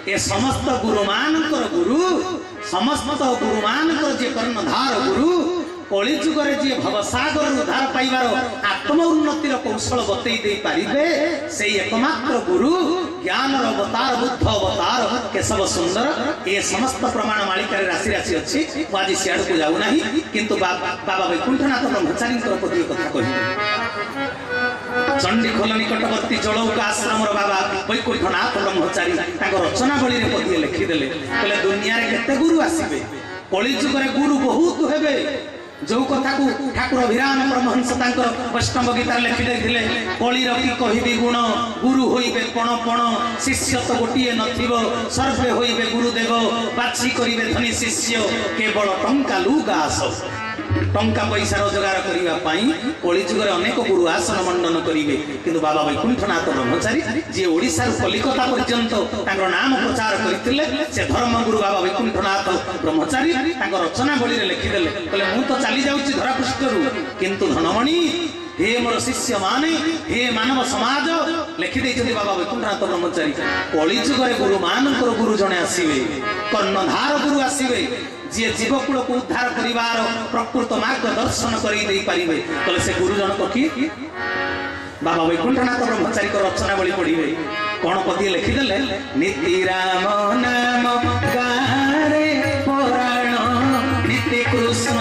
ए समस्त गुरु मानकर गुरु समस्त गुरु मानकर जे कर्णधार गुरु कली जुगरे जी भवसागर उद्धार पाइबार आत्म उन्नतिर कौशल बतई दे पारिबे से एकमात्र गुरु ज्ञानर अवतार बुद्ध अवतार केशव सुंदर ये समस्त प्रमाण मालिकार राशि राशि अच्छी आज सियाड़ को जाऊ नहीं किंतु बाबा वैकुंठनाथ ब्रह्मचारी प्रति कथा कह चंडीखोल निकटवर्ती जलौका आश्रम बाबा वैकुंठनाथ ब्रह्मचारी रचनावली पदिए लिखिदेले कहले दुनिया केते गुरु आसबे कली जुगरे गुरु बहुत हेबे जो कथा को ठाकुर अभिराम परमहंस वैष्णव गीतार लिखि देथिले कली रखी कहिबी गुण गुरु होइबे पण पण शिष्य तो गोटिए नथिबो सर्वे होइबे गुरुदेव बाछि करिबे धनी शिष्य केवल टंका लुगास टंका पैसा रोजगार करने कली जुगरे अनेक गुरु आसन मंडन करेंगे किंतु बाबा वैकुंठनाथ ब्रह्मचारी जी ओडिशा कलिकता पर्यंत नाम प्रचार करते धर्मगुरु बाबा वैकुंठनाथ ब्रह्मचारी रचनावली लिखिदेले कहले मु तो चली जाऊँ धरापृष्ठरू किंतु धनमणि हे मोर शिष्य माने हे मानव समाज लिखिदे बाबा वैकुंठनाथ ब्रह्मचारी कली जुगरे गुरु मानकर गुरु जने आसवे कर्णधार गुरु आसवे जी जीवकूल को उद्धार करिवार प्रकृत मार्ग दर्शन करें कले से गुरुजन किए बाबा वैकुंठनाथ ब्रह्मचारी रचनावली पढ़े कौन पदी लिखिदेले नीति राम नाम गारे पुराण नीति कृष्ण